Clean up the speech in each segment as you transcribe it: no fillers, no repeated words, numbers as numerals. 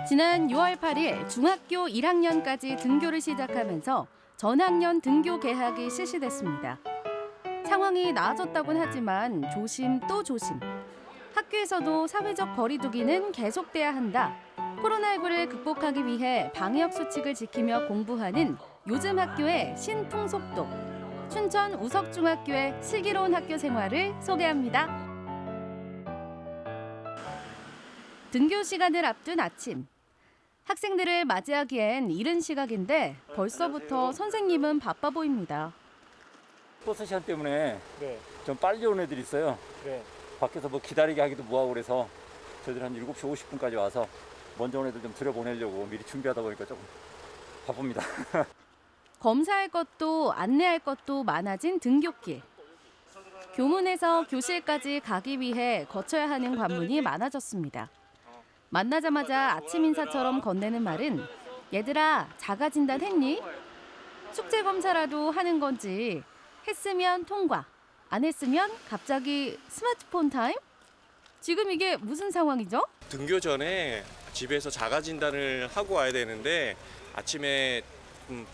지난 6월 8일 중학교 1학년까지 등교를 시작하면서 전학년 등교 개학이 실시됐습니다. 상황이 나아졌다곤 하지만 조심 또 조심. 학교에서도 사회적 거리두기는 계속돼야 한다. 코로나19를 극복하기 위해 방역 수칙을 지키며 공부하는 요즘 학교의 신풍속도. 춘천 우석중학교의 슬기로운 학교 생활을 소개합니다. 등교 시간을 앞둔 아침. 학생들을 맞이하기엔 이른 시각인데 벌써부터 선생님은 바빠 보입니다. 버스 시간 때문에 좀 빨리 온 애들이 있어요. 밖에서 뭐 기다리게 하기도 뭐하고 그래서 저희들 한 7시 50분까지 와서 먼저 온 애들 좀 들여보내려고 미리 준비하다 보니까 조금 바쁩니다. 검사할 것도 안내할 것도 많아진 등교길. 교문에서 교실까지 가기 위해 거쳐야 하는 관문이 많아졌습니다. 만나자마자 아침 인사처럼 건네는 말은 얘들아 자가 진단했니? 숙제 검사라도 하는 건지 했으면 통과, 안 했으면 갑자기 스마트폰 타임? 지금 이게 무슨 상황이죠? 등교 전에 집에서 자가 진단을 하고 와야 되는데 아침에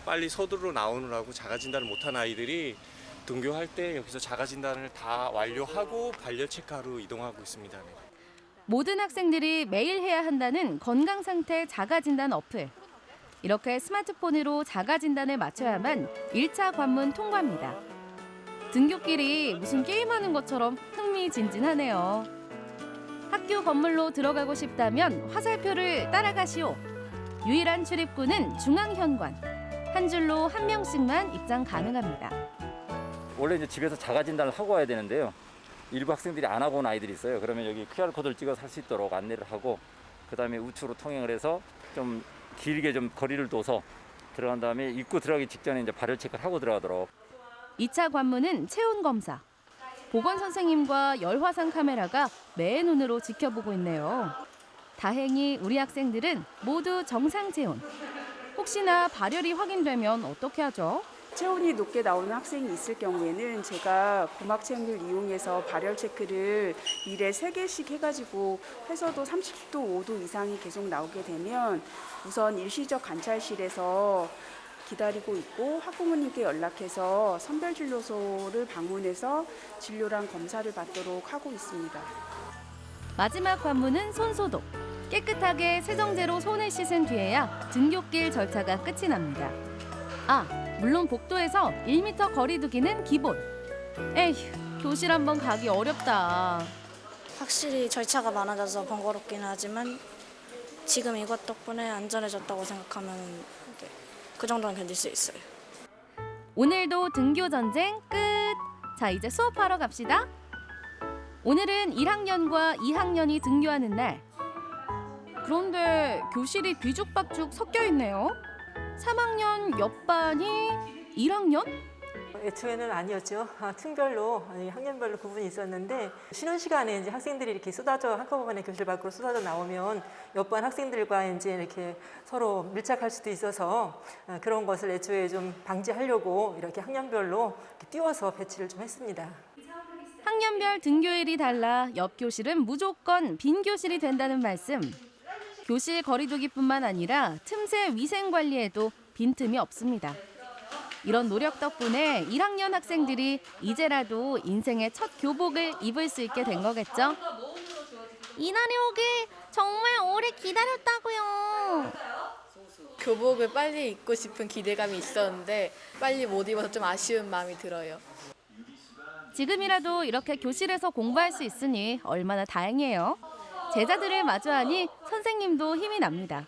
빨리 서두르러 나오느라고 자가 진단을 못한 아이들이 등교할 때 여기서 자가 진단을 다 완료하고 발열 체크하러 이동하고 있습니다. 모든 학생들이 매일 해야 한다는 건강상태 자가진단 어플. 이렇게 스마트폰으로 자가진단을 맞춰야만 1차 관문 통과입니다. 등교길이 무슨 게임하는 것처럼 흥미진진하네요. 학교 건물로 들어가고 싶다면 화살표를 따라가시오. 유일한 출입구는 중앙현관. 한 줄로 한 명씩만 입장 가능합니다. 원래 이제 집에서 자가 진단을 하고 와야 되는데요. 일부 학생들이 안 하고 온 아이들이 있어요. 그러면 여기 QR코드를 찍어서 할 수 있도록 안내를 하고 그다음에 우측으로 통행을 해서 좀 길게 좀 거리를 둬서 들어간 다음에 입구 들어가기 직전에 이제 발열 체크를 하고 들어가도록. 2차 관문은 체온 검사. 보건 선생님과 열화상 카메라가 매 눈으로 지켜보고 있네요. 다행히 우리 학생들은 모두 정상 체온. 혹시나 발열이 확인되면 어떻게 하죠? 체온이 높게 나오는 학생이 있을 경우에는 제가 고막 체온을 이용해서 발열 체크를 일에 3개씩 해가지고 해서도 30도, 5도 이상이 계속 나오게 되면 우선 일시적 관찰실에서 기다리고 있고 학부모님께 연락해서 선별진료소를 방문해서 진료랑 검사를 받도록 하고 있습니다. 마지막 관문은 손소독. 깨끗하게 세정제로 손을 씻은 뒤에야 등교길 절차가 끝이 납니다. 물론 복도에서 1m 거리 두기는 기본. 에휴, 교실 한번 가기 어렵다. 확실히 절차가 많아져서 번거롭긴 하지만 지금 이것 덕분에 안전해졌다고 생각하면 그 정도는 견딜 수 있어요. 오늘도 등교 전쟁 끝. 자, 이제 수업하러 갑시다. 오늘은 1학년과 2학년이 등교하는 날. 그런데 교실이 뒤죽박죽 섞여 있네요. 3학년 옆반이 1학년? 애초에는 아니었죠. 층별로, 학년별로 구분이 있었는데 쉬는 시간에 이제 학생들이 이렇게 쏟아져 한꺼번에 교실 밖으로 쏟아져 나오면 옆반 학생들과 이제 이렇게 서로 밀착할 수도 있어서 그런 것을 애초에 좀 방지하려고 이렇게 학년별로 이렇게 띄워서 배치를 좀 했습니다. 학년별 등교일이 달라 옆 교실은 무조건 빈 교실이 된다는 말씀. 교실 거리두기뿐만 아니라 틈새 위생 관리에도 빈틈이 없습니다. 이런 노력 덕분에 1학년 학생들이 이제라도 인생의 첫 교복을 입을 수 있게 된 거겠죠? 이날이 오길 정말 오래 기다렸다고요. 교복을 빨리 입고 싶은 기대감이 있었는데 빨리 못 입어서 좀 아쉬운 마음이 들어요. 지금이라도 이렇게 교실에서 공부할 수 있으니 얼마나 다행이에요. 제자들을 마주하니 선생님도 힘이 납니다.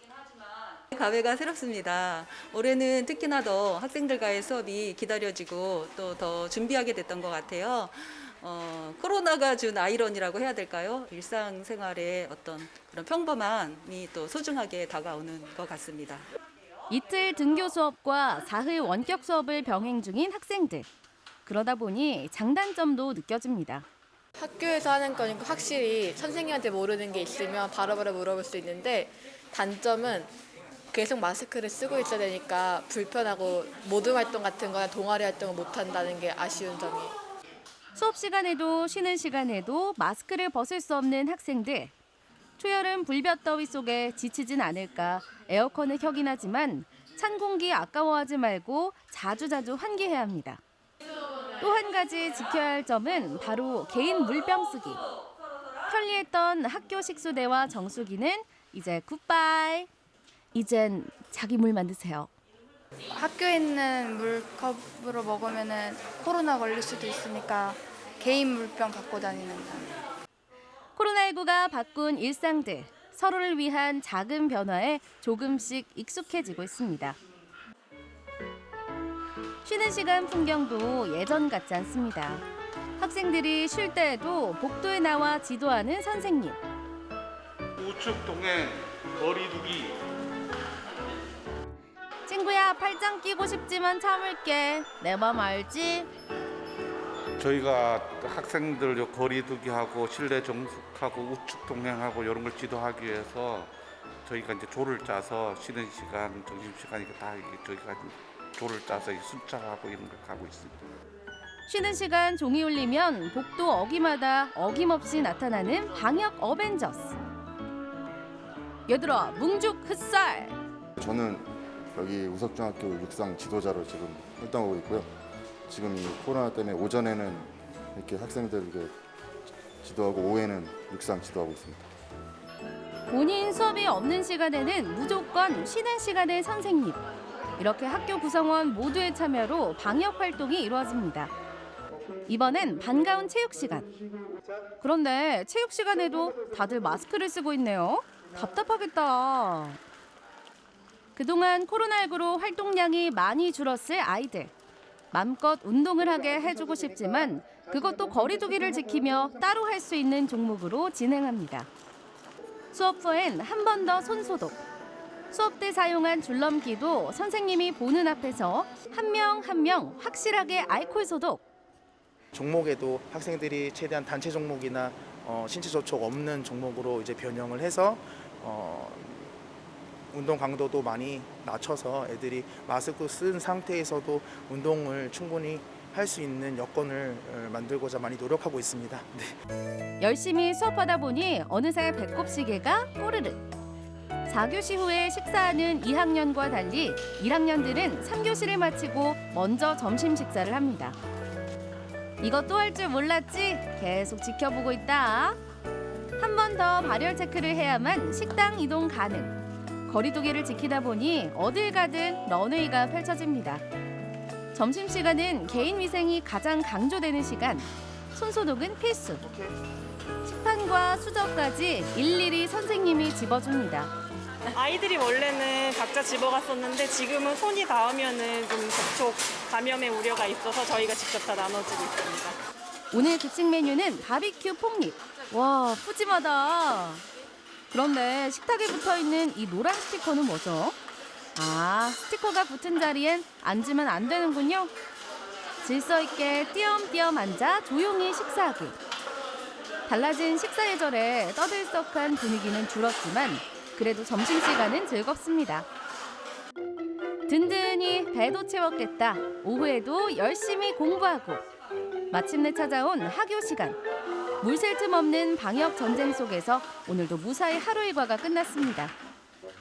감회가 새롭습니다. 올해는 특히나 더 학생들과의 수업이 기다려지고 또 더 준비하게 됐던 것 같아요. 코로나가 준 아이러니라고 해야 될까요? 일상생활의 어떤 그런 평범함이 또 소중하게 다가오는 것 같습니다. 이틀 등교 수업과 사흘 원격 수업을 병행 중인 학생들. 그러다 보니 장단점도 느껴집니다. 학교에서 하는 거니까 확실히 선생님한테 모르는 게 있으면 바로바로 물어볼 수 있는데 단점은 계속 마스크를 쓰고 있어야 되니까 불편하고 모든 활동 같은 거나 동아리 활동을 못한다는 게 아쉬운 점이에요. 수업 시간에도 쉬는 시간에도 마스크를 벗을 수 없는 학생들. 초여름 불볕더위 속에 지치진 않을까 에어컨을 켜긴 하지만 찬 공기 아까워하지 말고 자주자주 환기해야 합니다. 또 한 가지 지켜야 할 점은 바로 개인 물병 쓰기. 편리했던 학교 식수대와 정수기는 이제 굿바이. 이젠 자기 물만 드세요. 학교에 있는 물컵으로 먹으면 코로나 걸릴 수도 있으니까 개인 물병 갖고 다니는 거. 코로나19가 바꾼 일상들, 서로를 위한 작은 변화에 조금씩 익숙해지고 있습니다. 쉬는 시간 풍경도 예전 같지 않습니다. 학생들이 쉴 때에도 복도에 나와 지도하는 선생님. 우측 동행, 거리 두기. 친구야, 팔짱 끼고 싶지만 참을게. 내 맘 알지? 저희가 학생들 요 거리 두기하고 실내 정숙하고 우측 동행하고 이런 걸 지도하기 위해서 저희가 이제 조를 짜서 쉬는 시간, 점심 시간이니까 다 저희가 조를 짜서 순찰하고 이런 걸 하고 있습니다. 쉬는 시간 종이 울리면 복도 어귀마다 어김없이 나타나는 방역 어벤져스. 얘들아, 뭉죽 흑살! 저는 여기 우석중학교 육상 지도자로 지금 활동하고 있고요. 지금 이 코로나 때문에 오전에는 이렇게 학생들에게 지도하고 오후에는 육상 지도하고 있습니다. 본인 수업이 없는 시간에는 무조건 쉬는 시간의 선생님. 이렇게 학교 구성원 모두의 참여로 방역 활동이 이루어집니다. 이번엔 반가운 체육 시간. 그런데 체육 시간에도 다들 마스크를 쓰고 있네요. 답답하겠다. 그동안 코로나19로 활동량이 많이 줄었을 아이들. 맘껏 운동을 하게 해주고 싶지만 그것도 거리두기를 지키며 따로 할 수 있는 종목으로 진행합니다. 수업 후엔 한 번 더 손소독. 수업 때 사용한 줄넘기도 선생님이 보는 앞에서 한 명 한 명 확실하게 알코올 소독. 종목에도 학생들이 최대한 단체 종목이나 신체 접촉 없는 종목으로 이제 변형을 해서 운동 강도도 많이 낮춰서 애들이 마스크 쓴 상태에서도 운동을 충분히 할 수 있는 여건을 만들고자 많이 노력하고 있습니다. 네. 열심히 수업하다 보니 어느새 배꼽 시계가 꼬르륵. 4교시 후에 식사하는 2학년과 달리 1학년들은 3교시를 마치고 먼저 점심 식사를 합니다. 이것도 할 줄 몰랐지? 계속 지켜보고 있다. 한 번 더 발열 체크를 해야만 식당 이동 가능. 거리두기를 지키다 보니 어딜 가든 런웨이가 펼쳐집니다. 점심시간은 개인 위생이 가장 강조되는 시간. 손소독은 필수. 식판과 수저까지 일일이 선생님이 집어줍니다. 아이들이 원래는 각자 집어갔었는데 지금은 손이 닿으면은 좀 접촉 감염의 우려가 있어서 저희가 직접 다 나눠주고 있습니다. 오늘 급식 메뉴는 바비큐 폭립. 와, 푸짐하다. 그런데 식탁에 붙어있는 이 노란 스티커는 뭐죠? 아, 스티커가 붙은 자리엔 앉으면 안 되는군요. 질서 있게 띄엄띄엄 앉아 조용히 식사하기. 달라진 식사 예절에 떠들썩한 분위기는 줄었지만 그래도 점심시간은 즐겁습니다. 든든히 배도 채웠겠다. 오후에도 열심히 공부하고. 마침내 찾아온 학교 시간. 물 셀 틈 없는 방역 전쟁 속에서 오늘도 무사히 하루 일과가 끝났습니다.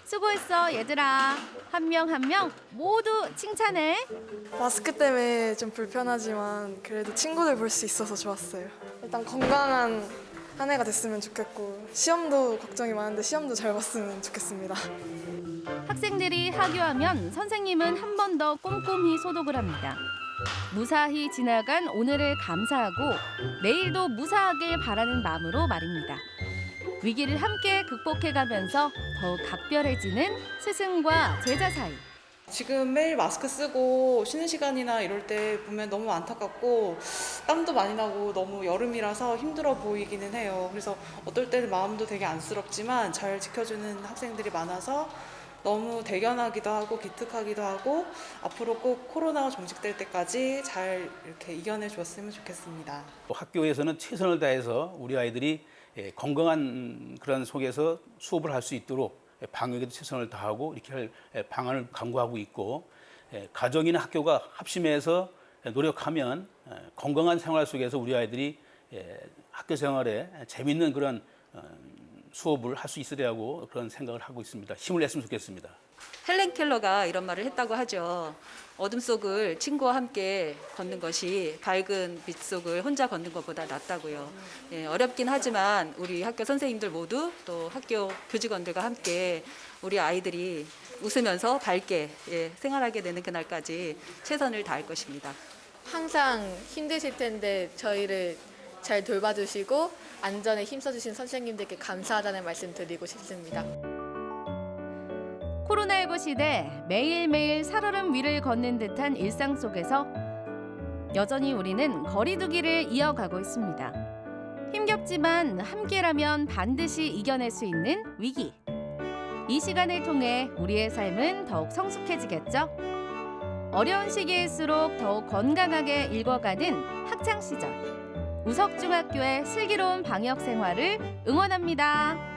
수고했어, 얘들아. 한 명 한 명 모두 칭찬해. 마스크 때문에 좀 불편하지만 그래도 친구들 볼 수 있어서 좋았어요. 일단 건강한 한 해가 됐으면 좋겠고 시험도 걱정이 많은데 시험도 잘 봤으면 좋겠습니다. 학생들이 하교하면 선생님은 한 번 더 꼼꼼히 소독을 합니다. 무사히 지나간 오늘을 감사하고 내일도 무사하길 바라는 마음으로 말입니다. 위기를 함께 극복해가면서 더욱 각별해지는 스승과 제자 사이. 지금 매일 마스크 쓰고 쉬는 시간이나 이럴 때 보면 너무 안타깝고 땀도 많이 나고 너무 여름이라서 힘들어 보이기는 해요. 그래서 어떨 때는 마음도 되게 안쓰럽지만 잘 지켜주는 학생들이 많아서 너무 대견하기도 하고 기특하기도 하고 앞으로 꼭 코로나가 종식될 때까지 잘 이렇게 이겨내 주었으면 좋겠습니다. 학교에서는 최선을 다해서 우리 아이들이 건강한 그런 속에서 수업을 할 수 있도록 방역에도 최선을 다하고 이렇게 할 방안을 강구하고 있고, 가정이나 학교가 합심해서 노력하면 건강한 생활 속에서 우리 아이들이 학교 생활에 재미있는 그런 수업을 할 수 있으려고 그런 생각을 하고 있습니다. 힘을 냈으면 좋겠습니다. 헬렌 켈러가 이런 말을 했다고 하죠. 어둠 속을 친구와 함께 걷는 것이 밝은 빛 속을 혼자 걷는 것보다 낫다고요. 예, 어렵긴 하지만 우리 학교 선생님들 모두 또 학교 교직원들과 함께 우리 아이들이 웃으면서 밝게 생활하게 되는 그날까지 최선을 다할 것입니다. 항상 힘드실 텐데 저희를 잘 돌봐주시고 안전에 힘써주신 선생님들께 감사하다는 말씀 드리고 싶습니다. 코로나19 시대 매일매일 살얼음 위를 걷는 듯한 일상 속에서 여전히 우리는 거리 두기를 이어가고 있습니다. 힘겹지만 함께라면 반드시 이겨낼 수 있는 위기. 이 시간을 통해 우리의 삶은 더욱 성숙해지겠죠? 어려운 시기일수록 더욱 건강하게 읽어가는 학창시절. 우석중학교의 슬기로운 방역 생활을 응원합니다.